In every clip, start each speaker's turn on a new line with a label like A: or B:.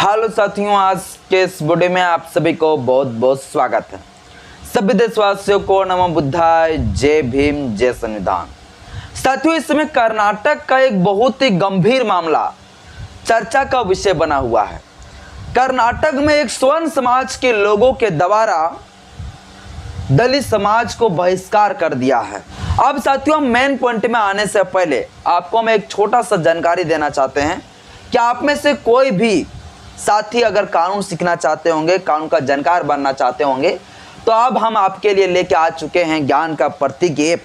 A: Hello साथियों, आज के इस वीडियो में आप सभी को बहुत बहुत स्वागत है। सभी देशवासियों को नमो बुद्धाय, जय भीम, जय संविधान। साथियों, इस समय कर्नाटक का एक बहुत ही गंभीर मामला चर्चा का विषय बना हुआ है। कर्नाटक में एक स्वर्ण समाज के लोगों के द्वारा दलित समाज को बहिष्कार कर दिया है। अब साथियों, मेन पॉइंट में आने से पहले आपको हम एक छोटा सा जानकारी देना चाहते हैं कि आप में से कोई भी साथी अगर कानून सीखना चाहते होंगे, कानून का जानकार बनना चाहते होंगे, तो अब हम आपके लिए लेके आ चुके हैं ज्ञान का प्रतीक ऐप।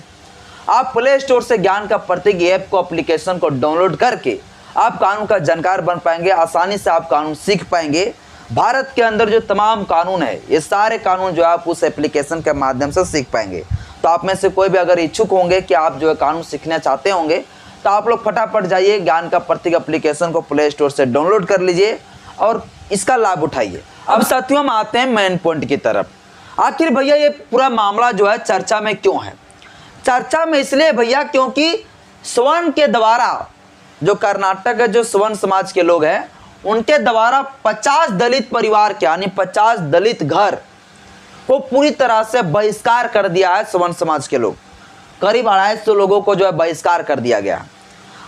A: आप प्ले स्टोर से ज्ञान का प्रतीक ऐप को, एप्लीकेशन को डाउनलोड करके आप कानून का जानकार बन पाएंगे। आसानी से आप कानून सीख पाएंगे। भारत के अंदर जो तमाम कानून है, ये सारे कानून जो आप उस एप्लीकेशन के माध्यम से सीख पाएंगे। तो आप में से कोई भी अगर इच्छुक होंगे कि आप जो है कानून सीखना चाहते होंगे, तो आप लोग फटाफट जाइए, ज्ञान का प्रतीक एप्लीकेशन को प्ले स्टोर से डाउनलोड कर लीजिए और इसका लाभ उठाइए। अब साथियों, हम आते हैं मेन पॉइंट की तरफ। आखिर भैया ये पूरा मामला जो है चर्चा में क्यों है? चर्चा में इसलिए भैया क्योंकि स्वर्ण के द्वारा जो कर्नाटक के जो स्वर्ण समाज के लोग हैं, उनके द्वारा 50 दलित परिवार के यानी 50 दलित घर को पूरी तरह से बहिष्कार कर दिया है। स्वर्ण समाज के लोग करीब 250 लोगों को जो है बहिष्कार कर दिया गया।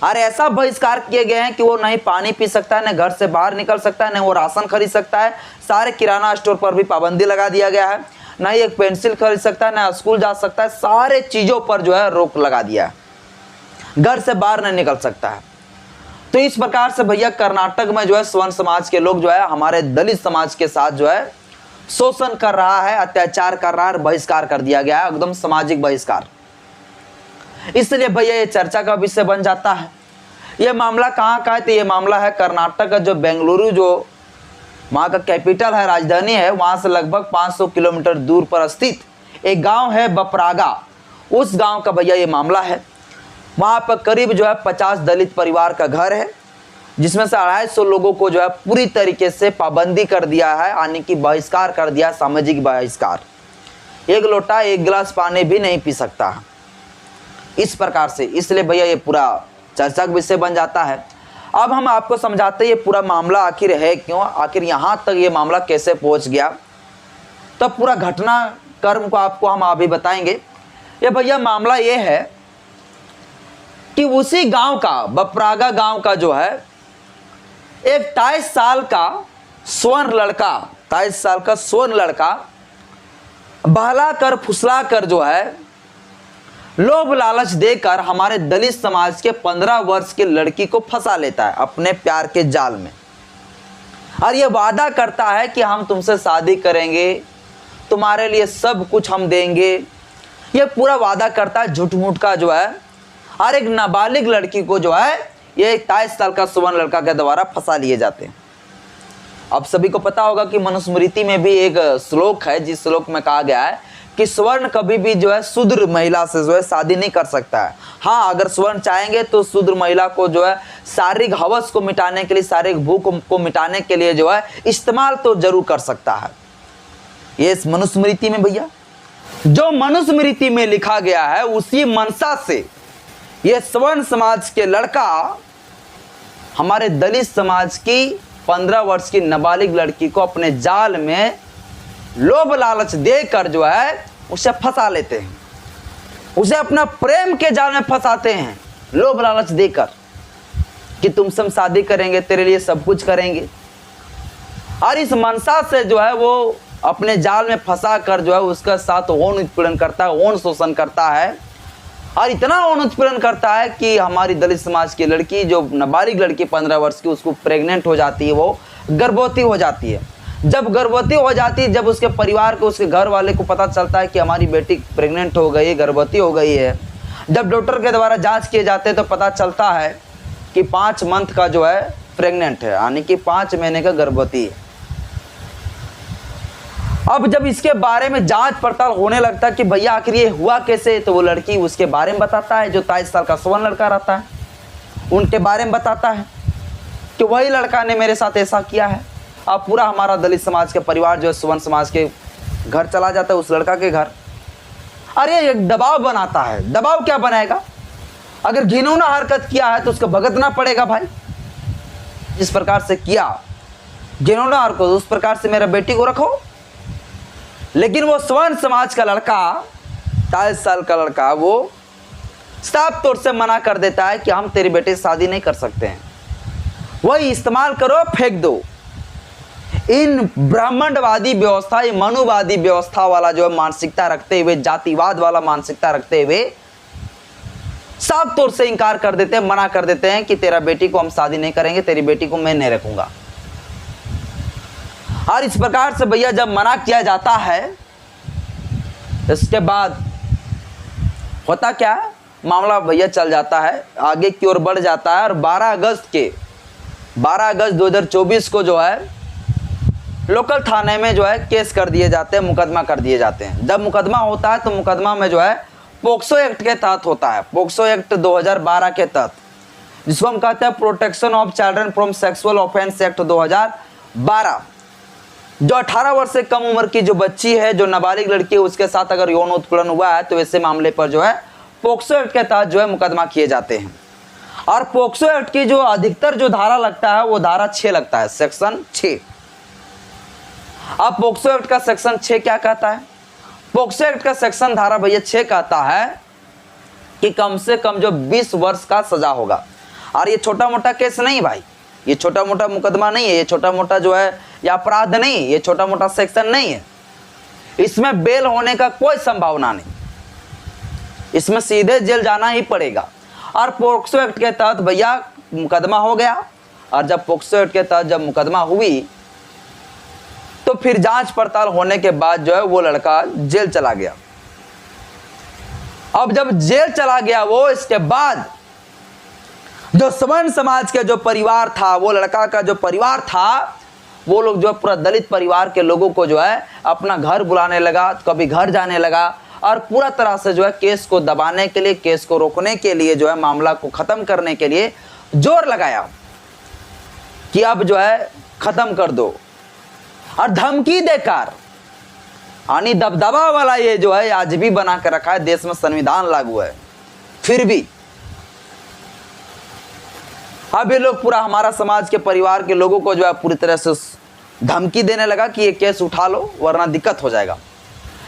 A: और ऐसा बहिष्कार किए गए हैं कि वो नहीं पानी पी सकता है, न घर से बाहर निकल सकता है, न वो राशन खरीद सकता है। सारे किराना स्टोर पर भी पाबंदी लगा दिया गया है। न ही एक पेंसिल खरीद सकता है, न स्कूल जा सकता है। सारे चीज़ों पर जो है रोक लगा दिया है। घर से बाहर नहीं निकल सकता है। तो इस प्रकार से भैया कर्नाटक में जो है स्वर्ण समाज के लोग जो है हमारे दलित समाज के साथ जो है शोषण कर रहा है, अत्याचार कर रहा है, बहिष्कार कर दिया गया है, एकदम सामाजिक बहिष्कार। इसलिए भैया ये चर्चा का विषय बन जाता है। ये मामला कहाँ का है? तो ये मामला है कर्नाटक का जो बेंगलुरु, जो वहाँ का कैपिटल है, राजधानी है, वहाँ से लगभग 500 किलोमीटर दूर पर स्थित एक गांव है बपरागा। उस गांव का भैया ये मामला है। वहाँ पर करीब जो है 50 दलित परिवार का घर है, जिसमें से 250 लोगों को जो है पूरी तरीके से पाबंदी कर दिया है, यानी कि बहिष्कार कर दिया, सामाजिक बहिष्कार। एक लोटा एक गिलास पानी भी नहीं पी सकता इस प्रकार से। इसलिए भैया ये पूरा चर्चा का विषय बन जाता है। अब हम आपको समझाते हैं ये पूरा मामला आखिर है क्यों, आखिर यहाँ तक ये मामला कैसे पहुँच गया। तब पूरा घटना कर्म को आपको हम अभी बताएंगे। ये भैया मामला ये है कि उसी गांव का, बपरागा गांव का जो है एक 23 साल का स्वर्ण लड़का, 23 साल का स्वर्ण लड़का बहला कर फुसला कर जो है लोभ लालच देकर हमारे दलित समाज के 15 वर्ष की लड़की को फंसा लेता है अपने प्यार के जाल में। और ये वादा करता है कि हम तुमसे शादी करेंगे, तुम्हारे लिए सब कुछ हम देंगे। ये पूरा वादा करता है झूठ मूठ का जो है। और एक नाबालिग लड़की को जो है ये 23 साल का स्वर्ण लड़का के द्वारा फंसा लिए जाते हैं। अब सभी को पता होगा कि मनुस्मृति में भी एक श्लोक है, जिस श्लोक में कहा गया है कि स्वर्ण कभी भी जो है शूद्र महिला से जो है शादी नहीं कर सकता है। हाँ, अगर स्वर्ण चाहेंगे तो शूद्र महिला को जो है शारीरिक हवस को मिटाने के लिए, शारीरिक भूख को मिटाने के लिए जो है इस्तेमाल तो जरूर कर सकता है। ये मनुस्मृति में भैया, जो मनुस्मृति में लिखा गया है उसी मनसा से ये स्वर्ण समाज के लड़का हमारे दलित समाज की 15 वर्ष की नाबालिग लड़की को अपने जाल में लोभ लालच देकर जो है उसे फंसा लेते हैं। उसे अपना प्रेम के जाल में फंसाते हैं, लोभ लालच देकर कि तुमसे हम शादी करेंगे, तेरे लिए सब कुछ करेंगे। और इस मनसा से जो है वो अपने जाल में फंसा कर जो है उसका साथ यौन उत्पीड़न करता है, यौन शोषण करता है। और इतना यौन उत्पीड़न करता है कि हमारी दलित समाज की लड़की, जो नाबालिग लड़की 15 वर्ष की, उसको प्रेग्नेंट हो जाती है, वो गर्भवती हो जाती है। जब गर्भवती हो जाती है, जब उसके परिवार को, उसके घर वाले को पता चलता है कि हमारी बेटी प्रेग्नेंट हो गई, गर्भवती हो गई है, जब डॉक्टर के द्वारा जांच किए जाते हैं तो पता चलता है कि 5 मंथ का जो है प्रेग्नेंट है, यानी कि 5 महीने का गर्भवती है। अब जब इसके बारे में जांच पड़ताल होने लगता है कि भैया आखिर ये हुआ कैसे, तो वो लड़की उसके बारे में बताता है, जो 23 साल का स्वर्ण लड़का रहता है उनके बारे में बताता है कि वही लड़का ने मेरे साथ ऐसा किया है। अब पूरा हमारा दलित समाज के परिवार जो है स्वर्ण समाज के घर चला जाता है, उस लड़का के घर। अरे एक दबाव बनाता है। दबाव क्या बनाएगा? अगर घिनौना हरकत किया है तो उसको भुगतना पड़ेगा भाई। इस प्रकार से किया जिन्होंने और को उस प्रकार से मेरा बेटी को रखो। लेकिन वो स्वर्ण समाज का लड़का, 23 साल का लड़का, वो साफ तौर से मना कर देता है कि हम तेरी बेटी से शादी नहीं कर सकते हैं। वही इस्तेमाल करो, फेंक दो। इन ब्राह्मणवादी व्यवस्था, ये मनुवादी व्यवस्था वाला जो है मानसिकता रखते हुए, जातिवाद वाला मानसिकता रखते हुए साफ तौर से इंकार कर देते हैं, मना कर देते हैं कि तेरा बेटी को हम शादी नहीं करेंगे, तेरी बेटी को मैं नहीं रखूंगा। और इस प्रकार से भैया जब मना किया जाता है, इसके बाद होता क्या है, मामला भैया चल जाता है, आगे की ओर बढ़ जाता है। और 12 अगस्त 2024 को जो है लोकल थाने में जो है केस कर दिए जाते हैं, मुकदमा कर दिए जाते हैं। जब मुकदमा होता है तो मुकदमा में जो है पोक्सो एक्ट के तहत होता है, पोक्सो एक्ट 2012 के तहत, जिसको हम कहते हैं protection of children from sexual offence act 2012। जो 18 वर्ष से कम उम्र की जो बच्ची है, जो नाबालिग लड़की है, उसके साथ अगर यौन उत्पीड़न हुआ है तो ऐसे मामले पर जो है पोक्सो एक्ट के तहत जो है मुकदमा किए जाते हैं। और पोक्सो एक्ट की जो अधिकतर जो धारा लगता है वो धारा 6 लगता है, सेक्शन 6। अब पोक्सो एक्ट का सेक्शन 6 क्या कहता है? पोक्सो एक्ट का सेक्शन धारा भैया 6 कहता है कि कम से कम जो 20 वर्ष का सजा होगा। और ये छोटा मोटा केस नहीं भाई, ये छोटा मोटा मुकदमा नहीं है, ये छोटा मोटा जो है ये अपराध नहीं, ये छोटा मोटा सेक्शन नहीं है। इसमें बेल होने का कोई संभावना नहीं, इसमें सीधे जेल जाना ही पड़ेगा। और पोक्सो एक्ट के तहत भैया मुकदमा हो गया। और जब पोक्सो एक्ट के तहत जब मुकदमा हुई तो फिर जांच पड़ताल होने के बाद जो है वो लड़का जेल चला गया। अब जब जेल चला गया वो, इसके बाद जो स्वर्ण समाज के जो परिवार था, वो लड़का का जो परिवार था, वो लोग जो पूरा दलित परिवार के लोगों को जो है अपना घर बुलाने लगा, कभी घर जाने लगा। और पूरा तरह से जो है केस को दबाने के लिए, केस को रोकने के लिए, जो है मामला को खत्म करने के लिए जोर लगाया कि अब जो है खत्म कर दो। और धमकी देकर, यानी दबदबा वाला ये जो है आज भी बना कर रखा है। देश में संविधान लागू है, फिर भी अब ये लोग पूरा हमारा समाज के परिवार के लोगों को जो है पूरी तरह से धमकी देने लगा कि ये केस उठा लो वरना दिक्कत हो जाएगा।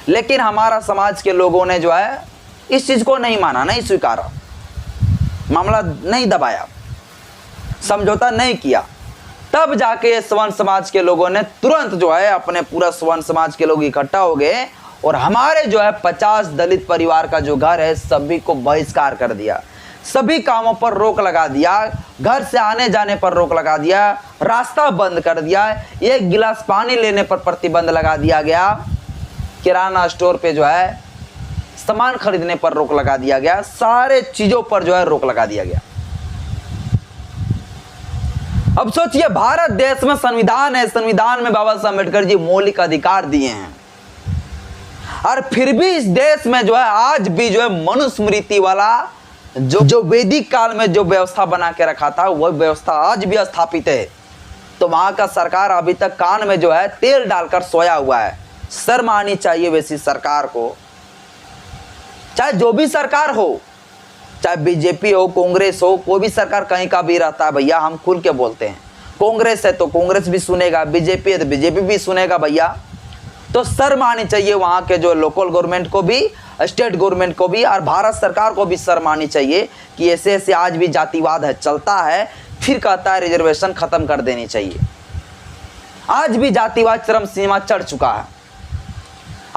A: लेकिन हमारा समाज के लोगों ने जो है इस चीज को नहीं माना, नहीं स्वीकारा, मामला नहीं दबाया, समझौता नहीं किया। तब जाके स्वर्ण समाज के लोगों ने तुरंत जो है अपने पूरा स्वर्ण समाज के लोग इकट्ठा हो गए और हमारे जो है 50 दलित परिवार का जो घर है सभी को बहिष्कार कर दिया, सभी कामों पर रोक लगा दिया, घर से आने जाने पर रोक लगा दिया, रास्ता बंद कर दिया, एक गिलास पानी लेने पर प्रतिबंध लगा दिया गया, किराना स्टोर पे जो है सामान खरीदने पर रोक लगा दिया गया, सारे चीजों पर जो है रोक लगा दिया गया। अब सोचिए, भारत देश में संविधान है, संविधान में बाबा साहब अम्बेडकर जी मौलिक अधिकार दिए हैं, और फिर भी इस देश में जो है आज भी जो है मनुस्मृति वाला जो वैदिक काल में जो व्यवस्था बना के रखा था वह व्यवस्था आज भी स्थापित है। तो वहां का सरकार अभी तक कान में जो है तेल डालकर सोया हुआ है। शर्म आनी चाहिए वैसी सरकार को, चाहे जो भी सरकार हो, चाहे बीजेपी हो, कांग्रेस हो, कोई भी सरकार कहीं का भी रहता है भैया, हम खुल के बोलते हैं। कांग्रेस है तो कांग्रेस भी सुनेगा, बीजेपी है तो बीजेपी भी सुनेगा भैया। तो शर्म आनी चाहिए वहां के जो लोकल गवर्नमेंट को भी, स्टेट गवर्नमेंट को भी, और भारत सरकार को भी शर्म आनी चाहिए कि ऐसे ऐसे आज भी जातिवाद है चलता है, फिर कहता है रिजर्वेशन खत्म कर देनी चाहिए। आज भी जातिवाद चरम सीमा चढ़ चुका है,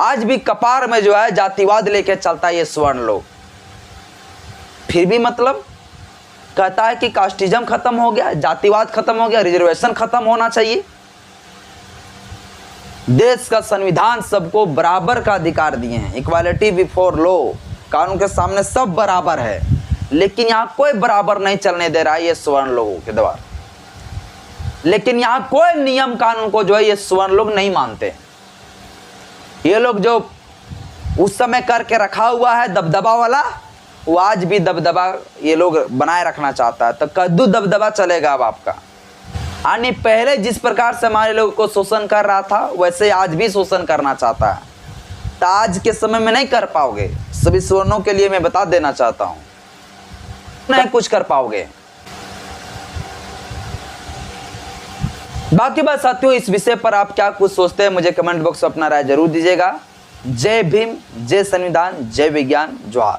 A: आज भी कपार में जो है जातिवाद लेके चलता है ये स्वर्ण लोग। फिर भी मतलब कहता है कि कास्टिज्म खत्म हो गया, जातिवाद खत्म हो गया, रिजर्वेशन खत्म होना चाहिए। देश का संविधान सबको बराबर का अधिकार दिए हैं, इक्वालिटी बिफोर लॉ, कानून के सामने सब बराबर है। लेकिन यहाँ कोई बराबर नहीं चलने दे रहा है ये स्वर्ण लोगों के द्वारा। लेकिन यहाँ कोई नियम कानून को जो है ये स्वर्ण लोग नहीं मानते। ये लोग जो उस समय करके रखा हुआ है दबदबा वाला, वो आज भी दबदबा ये लोग बनाए रखना चाहता है। तो कद्दू दबदबा चलेगा अब आपका। यानी पहले जिस प्रकार से हमारे लोगों को शोषण कर रहा था वैसे आज भी शोषण करना चाहता है। तो आज के समय में नहीं कर पाओगे, सभी स्वर्णों के लिए मैं बता देना चाहता हूं, नहीं कुछ कर पाओगे। बाकी बात साथियों, इस विषय पर आप क्या कुछ सोचते हैं मुझे कमेंट बॉक्स में अपना राय जरूर दीजिएगा। जय भीम, जय संविधान, जय विज्ञान, जोहार।